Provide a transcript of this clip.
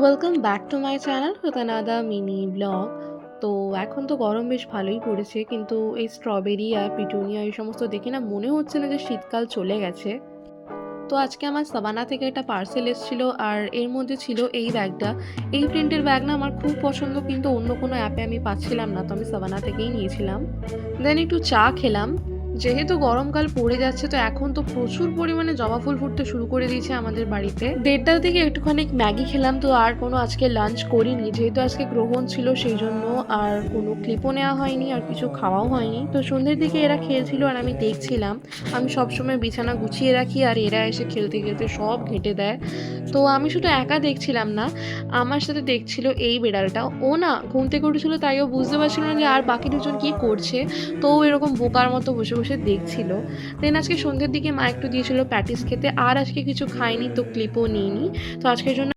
Welcome back to my channel with another mini blog. তো এখন তো গরম বেশ ভালোই পড়েছে, কিন্তু এই স্ট্রবেরি আর পিটুনিয়া এই সমস্ত দেখে না মনে হচ্ছে না যে শীতকাল চলে গেছে। তো আজকে আমার সাবানা থেকে একটা পার্সেল এসেছিল, আর এর মধ্যে ছিল এই ব্যাগটা। এই প্রিন্টের ব্যাগ না আমার খুব পছন্দ, কিন্তু অন্য কোনো অ্যাপে আমি পাচ্ছিলাম না, তো আমি সাবানা থেকেই নিয়েছিলাম। দেন একটু চা খেলাম। যেহেতু গরমকাল পড়ে যাচ্ছে, তো এখন তো প্রচুর পরিমাণে জবা ফুল ফুটতে শুরু করে দিয়েছে আমাদের বাড়িতে। 1:30টার দিকে একটুখানি ম্যাগি খেলাম, তো আর কোনো আজকে লাঞ্চ করিনি, যেহেতু আজকে গ্রহণ ছিল সেই জন্য। আর কোনো ক্লিপও নেওয়া হয়নি, আর কিছু খাওয়াও হয়নি। তো সন্ধ্যের দিকে এরা খেলছিল আর আমি দেখছিলাম। আমি সবসময় বিছানা গুছিয়ে রাখি, আর এরা এসে খেলতে খেলতে সব ঘেঁটে দেয়। তো আমি শুধু একা দেখছিলাম না, আমার সাথে দেখছিল এই বিড়ালটা। ও না ঘুম থেকে উঠেছিল, তাই ও বুঝতে পারছিল না যে আর বাকি দুজন কি করছে। তো ও এরকম বোকার মতো বসে বসে দেখছিল। দেন আজকে সন্ধ্যের দিকে মা একটু দিয়েছিল প্যাটিস খেতে, আর আজকে কিছু খাইনি, তো ক্লিপও নিইনি। তো আজকের জন্য